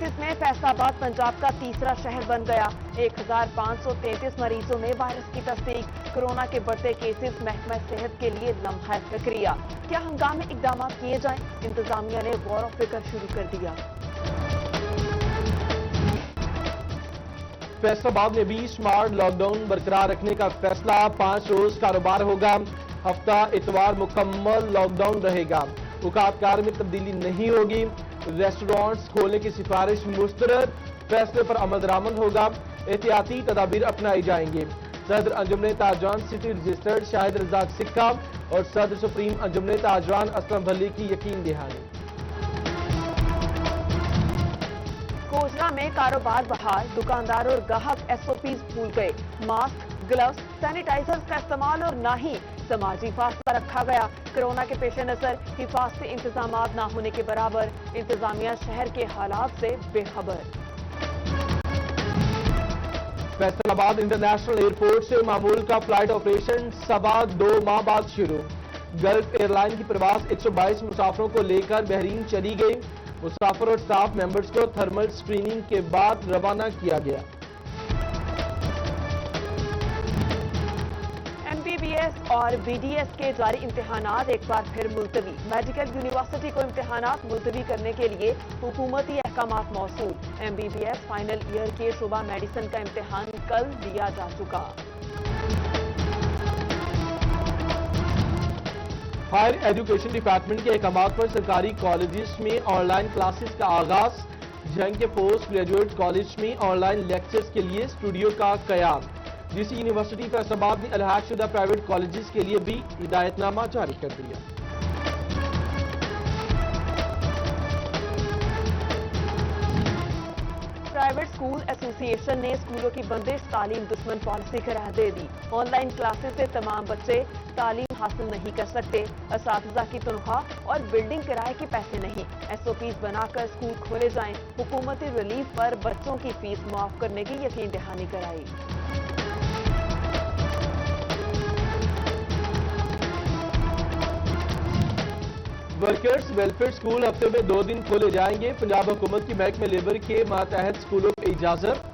Cases میں فیصل آباد پنجاب کا تیسرا شہر بن گیا۔ 1533 مریضوں میں وائرس کی تصدیق۔ کورونا کے بڑھتے کیسز محکمہ صحت کے لیے لمحہ فکریہ۔ کیا ہنگامی اقدامات کیے جائیں؟ انتظامیہ نے غور و فکر شروع کر دیا۔ فیصل آباد میں بھی سمارٹ لاک ڈاؤن برقرار رکھنے کا فیصلہ۔ 5 روز کاروبار ہوگا۔ ہفتہ اتوار مکمل لاک ڈاؤن رہے گا۔ اوقات کار میں تبدیلی نہیں ہوگی۔ ریسٹورانٹس کھولنے کی سفارش مسترد۔ فیصلے پر عمل درآمد ہوگا۔ احتیاطی تدابیر اپنائی جائیں گے۔ صدر انجمن تاجران سٹی رجسٹرڈ شاہد رزاق سکھا اور صدر سپریم انجمن تاجران اسلم بھلی کی یقین دہانی۔ کوجرا میں کاروبار بحال۔ دکاندار اور گاہک SOPs بھول گئے۔ ماسک، گلوز، سینیٹائزرز کا استعمال اور نہ ہی سماجی فاصلہ رکھا گیا۔ کورونا کے پیش نظر حفاظتی انتظامات نہ ہونے کے برابر۔ انتظامیہ شہر کے حالات سے بے خبر۔ فیصل آباد انٹرنیشنل ایئرپورٹ سے معمول کا فلائٹ آپریشن 2.25 ماہ بعد شروع۔ گلف ایئر لائن کی پرواز 122 مسافروں کو لے کر بحرین چلی گئی۔ مسافر اور سٹاف ممبرز کو تھرمل سکریننگ کے بعد روانہ کیا گیا۔ MBBS اور BDS کے جاری امتحانات ایک بار پھر ملتوی۔ میڈیکل یونیورسٹی کو امتحانات ملتوی کرنے کے لیے حکومتی احکامات موصول۔ MBBS فائنل ایئر کے شعبہ میڈیسن کا امتحان کل لیا جا چکا۔ ہائر ایجوکیشن ڈپارٹمنٹ کے احکامات پر سرکاری کالجز میں آن لائن کلاسز کا آغاز۔ جنگ کے پوسٹ گریجویٹ کالج میں آن لائن لیکچرز کے لیے اسٹوڈیو کا قیام۔ DC یونیورسٹی فیصل آباد نے الحاق شدہ پرائیویٹ کالجز کے لیے بھی ہدایت نامہ جاری کر دیا۔ پرائیویٹ اسکول ایسوسی ایشن نے اسکولوں کی بندش تعلیم دشمن پالیسی قرار دے دی۔ آن لائن کلاسز سے تمام بچے تعلیم حاصل نہیں کر سکتے۔ اساتذہ کی تنخواہ اور بلڈنگ کرائے کے پیسے نہیں۔ SOPs بنا کر اسکول کھولے جائیں۔ حکومتی ریلیف پر بچوں کی فیس معاف کرنے کی یقین دہانی کرائی۔ ورکرز ویلفیئر اسکول ہفتے میں 2 دن کھولے جائیں گے۔ پنجاب حکومت کی محکمہ لیبر کے ماتحت اسکولوں کو اجازت۔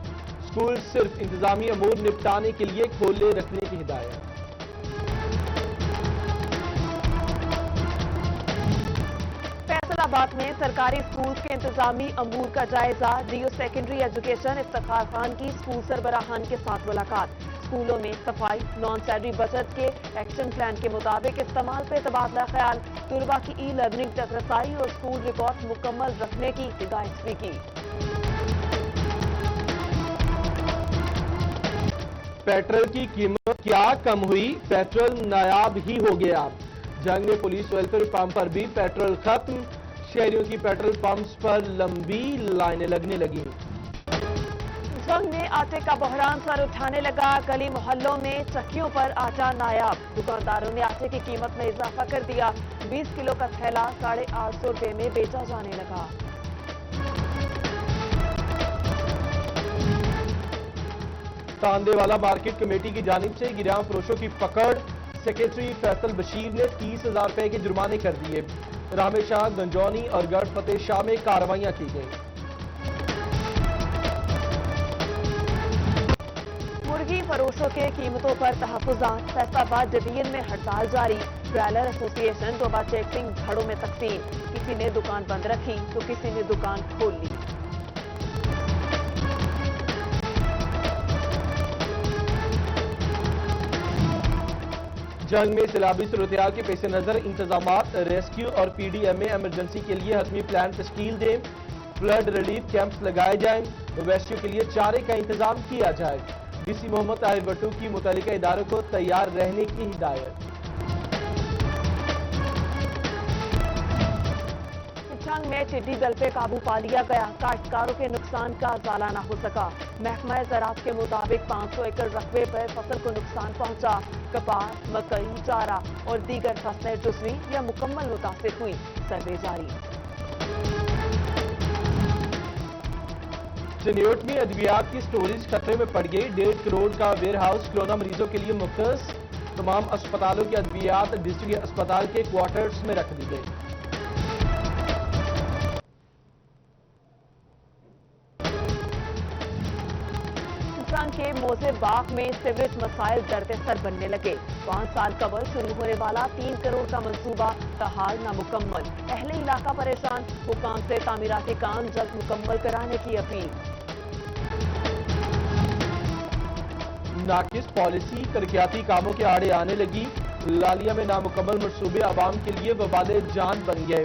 اسکول صرف انتظامی امور نپٹانے کے لیے کھولے رکھنے کی ہدایت۔ فیصل آباد میں سرکاری اسکول کے انتظامی امور کا جائزہ۔ DO secondary education Iftikhar Khan کی اسکول سربراہان کے ساتھ ملاقات۔ اسکولوں میں صفائی، نان سیلری بجٹ کے ایکشن پلان کے مطابق استعمال پہ تبادلہ خیال۔ طلباء کی ای لرننگ تک رسائی اور اسکول ریکارڈ مکمل رکھنے کی ہدایت بھی کی۔ پیٹرول کی قیمت کیا کم ہوئی؟ پیٹرول نایاب ہی ہو گیا۔ جنگ میں پولیس ویلفیئر پمپ پر بھی پیٹرول ختم۔ شہریوں کی پیٹرول پمپس پر لمبی لائنیں لگنے لگیں۔ جنگ میں آٹے کا بحران سر اٹھانے لگا۔ گلی محلوں میں چکیوں پر آٹا نایاب۔ دکانداروں نے آٹے کی قیمت میں اضافہ کر دیا۔ 20 کلو کا تھیلا 850 روپے میں بیچا جانے لگا۔ تاندے والا مارکیٹ کمیٹی کی جانب سے گراں فروشوں کی پکڑ۔ سیکریٹری فیصل بشیر نے 30,000 روپے کے جرمانے کر دیے۔ رحمت شاہ، گنجونی اور گڑھ فتح شاہ میں کارروائیاں کی گئیں۔ مرغی فروشوں کے قیمتوں پر تحفظات۔ فیصل آباد ڈویژن میں ہڑتال جاری۔ برائلر ایسوسی ایشن ڈوبا چیکنگ گھڑوں میں تقسیم۔ کسی نے دکان بند رکھی تو کسی نے دکان کھول لی۔ جنگ میں سیلابی صورتحال کے پیش نظر انتظامات۔ ریسکیو اور PDMA ایمرجنسی کے لیے حتمی پلان تشکیل دیں۔ فلڈ ریلیف کیمپس لگائے جائیں۔ مویشیوں کے لیے چارے کا انتظام کیا جائے۔ DC محمد طاہر بٹو کی متعلقہ اداروں کو تیار رہنے کی ہدایت۔ جنگ میں ٹڈی دل پہ قابو پا لیا گیا۔ کاشتکاروں کے نقصان کا ازالہ نہ ہو سکا۔ محکمہ زراعت کے مطابق 500 ایکڑ رقبے پر فصل کو نقصان پہنچا۔ کپاس، مکئی، چارہ اور دیگر فصلیں جزوی یا مکمل متاثر ہوئی۔ سروے جاری۔ سنیوٹ میں ادویات کی سٹوریج خطرے میں پڑ گئی۔ 1.5 کروڑ کا ویئر ہاؤس کورونا مریضوں کے لیے مختص۔ تمام اسپتالوں کی ادویات ڈسٹرکٹ اسپتال کے کوارٹرز میں رکھ دی گئی۔ के मोजे बाग में सीवरेज मसाइल दरदस्तर बनने लगे। 5 साल कबल शुरू होने वाला 3 करोड़ का मंसूबा तहाल नामुकम्मल। अहले इलाका परेशान, हुकाम से तामीराती काम जल्द मुकम्मल कराने की अपील। नाकिस पॉलिसी तरक्याती कामों के आड़े आने लगी। लालिया में नामुकम्मल मंसूबे आवाम के लिए वबाले जान बन गए।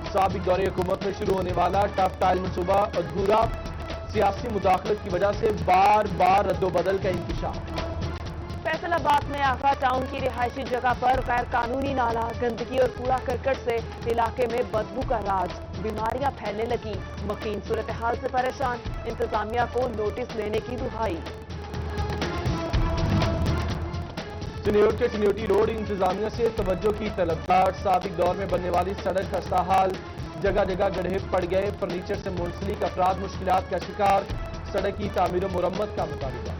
साबिक दौरे हुकूमत में शुरू होने वाला टफ टाइल मंसूबा अधूरा, सियासी मुदाखलत की वजह से बार बार रद्दोबदल का इंकशाफ। फैसलाबाद में आगरा टाउन की रिहायशी जगह पर गैर कानूनी नाला, गंदगी और कूड़ा करकट से इलाके में बदबू का राज, बीमारियां फैलने लगी। मकीन सूरत हाल से परेशान, इंतजामिया को नोटिस लेने की दुहाई। चिन्योट के चिन्योटी रोड इंतजामिया से तवज्जो की तलबगार। साबिक दौर में बनने वाली सड़क खस्ता हाल, जगह जगह गड्ढे पड़ गए। फर्नीचर से मुंसलिक अफराद मुश्किलात का शिकार। सड़क की तामीर और मुरम्मत का मुतालबा।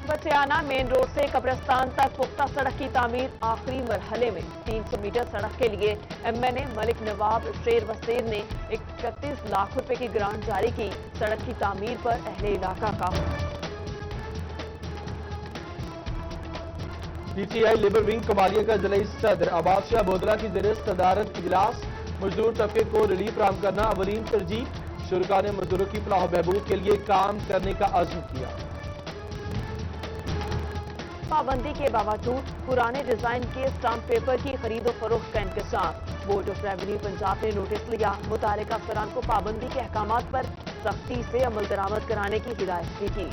बचियाना मेन रोड से कब्रिस्तान तक पुख्ता सड़क की तामीर आखिरी मरहले में। 300 मीटर सड़क के लिए MNA मलिक नवाब शेर वसीर ने 31 लाख रुपए की ग्रांट जारी की। सड़क की तामीर पर अहले इलाका का। PTI लेबर विंग कबालिया का जिला सदर अब्बास शाह बोदला की ज़रिए सदारत इजलास। मजदूर तबके को रिलीफ फराहम करना अवलीन तरजीह। शुरका ने मजदूरों की फलाह बहबूद के लिए काम करने का अज़्म किया। पाबंदी के बावजूद पुराने डिजाइन के स्टाम्प पेपर की खरीदो फरोख्त का इंकशाफ। बोर्ड ऑफ रेवेन्यू पंजाब ने नोटिस लिया। मुतालिका अफसरान को पाबंदी के अहकामात पर सख्ती से अमल दरामद कराने की हिदायत भी की।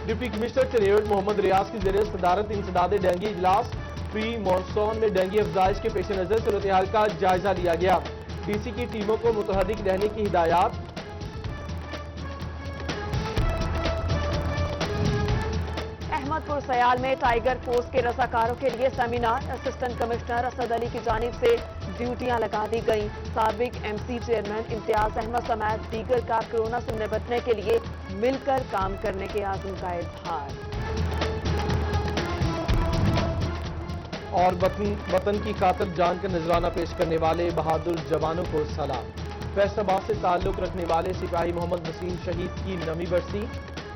डिप्टी कमिश्नर चिन्योट मोहम्मद रियाज की ज़रिए सदारत इंसदाद डेंगू इजलास। प्री मॉनसून में डेंगू अफजाइश के पेश नजर सूरत हाल का जायजा लिया गया। DC की टीमों को मुतहर्रिक रहने की हिदायत। अहमदपुर सयाल में टाइगर फोर्स के रजाकारों के लिए seminar. Assistant commissioner Asad Ali की जानिब से ड्यूटियां लगा दी गईं। साबिक MC चेयरमैन इम्तियाज अहमद समेत दीगर का कोरोना से निपटने के लिए मिलकर काम करने के आज़म का इजहार। और वतन की खातिर जान का नजराना पेश करने वाले बहादुर जवानों को सलाम। फैसलाबाद से ताल्लुक रखने वाले सिपाही मोहम्मद वसीम शहीद की नवी बरसी।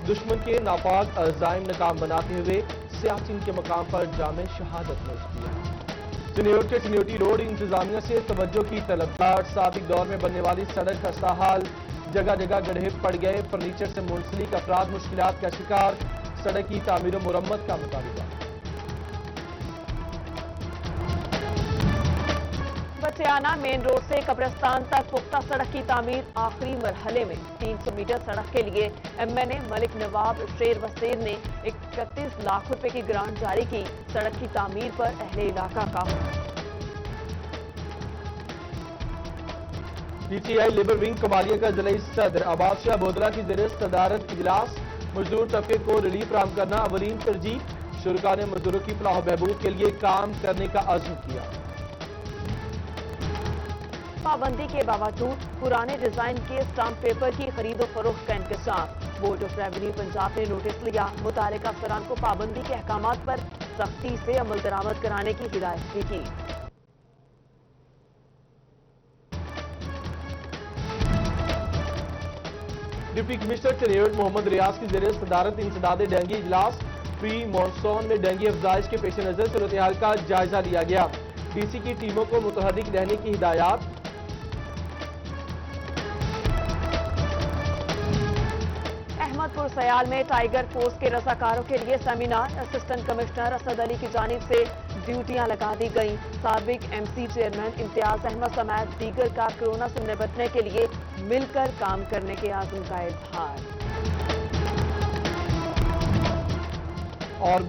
दुश्मन के नापाक अज़ाइम नाकाम बनाते हुए सियाचिन के मकाम पर जामे शहादत नोश किया। चिन्योट के चिन्योटी रोड इंतजामिया से तवज्जो की तलबगार। साबिक दौर में बनने वाली सड़क खस्ता हाल, जगह जगह गड्ढे पड़ गए। फर्नीचर से मुंसलिक अफराद मुश्किलात का शिकार। सड़क की तामीर और मुरम्मत का मुतालबा। बचियाना मेन रोड से कब्रिस्तान तक पुख्ता सड़क की तामीर आखिरी मरहले में। 300 मीटर सड़क के लिए MNA मलिक नवाब शेर वसीर ने 31 लाख रुपए की ग्रांट जारी की। सड़क की तामीर पर अहले इलाका का। PTI लेबर विंग कबालिया का जिला सदर अब्बास शाह बोदला की ज़रिए सदारत इजलास। मजदूर तबके को रिलीफ फराहम करना अवलीन तरजीह। शुरका ने मजदूरों की फलाह बहबूद के लिए काम करने का अज़्म किया। पाबंदी के बावजूद पुराने डिजाइन के स्टाम्प पेपर की खरीदो फरोख्त का इंकशाफ। बोर्ड ऑफ रेवेन्यू पंजाब ने नोटिस लिया। मुतालिका अफसरान को पाबंदी के अहकामात पर सख्ती से अमल दरामद कराने की हिदायत भी की। डिप्टी कमिश्नर चिन्योट मोहम्मद रियाज की ज़रिए सदारत इंसदाद डेंगू इजलास। प्री मॉनसून में डेंगू अफजाइश के पेश नजर सूरत हाल का जायजा लिया गया। DC की टीमों को मुतहर्रिक रहने की हिदायत। अहमदपुर सयाल में टाइगर फोर्स के रजाकारों के लिए seminar. Assistant commissioner Asad Ali की जानिब से ड्यूटियां लगा दी गईं। साबिक MC चेयरमैन इम्तियाज अहमद समेत दीगर का कोरोना से निपटने के लिए मिलकर काम करने के आज़म का इजहार। और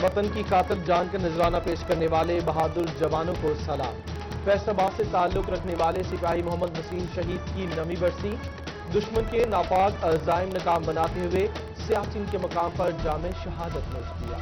वतन की खातिर जान का नजराना पेश करने वाले बहादुर जवानों को सलाम। फैसलाबाद से ताल्लुक रखने वाले सिपाही मोहम्मद वसीम शहीद की नवी बरसी। दुश्मन के नापाक अज़ाइम नाकाम बनाते हुए सियाचिन के मकाम पर जामे शहादत नोश किया।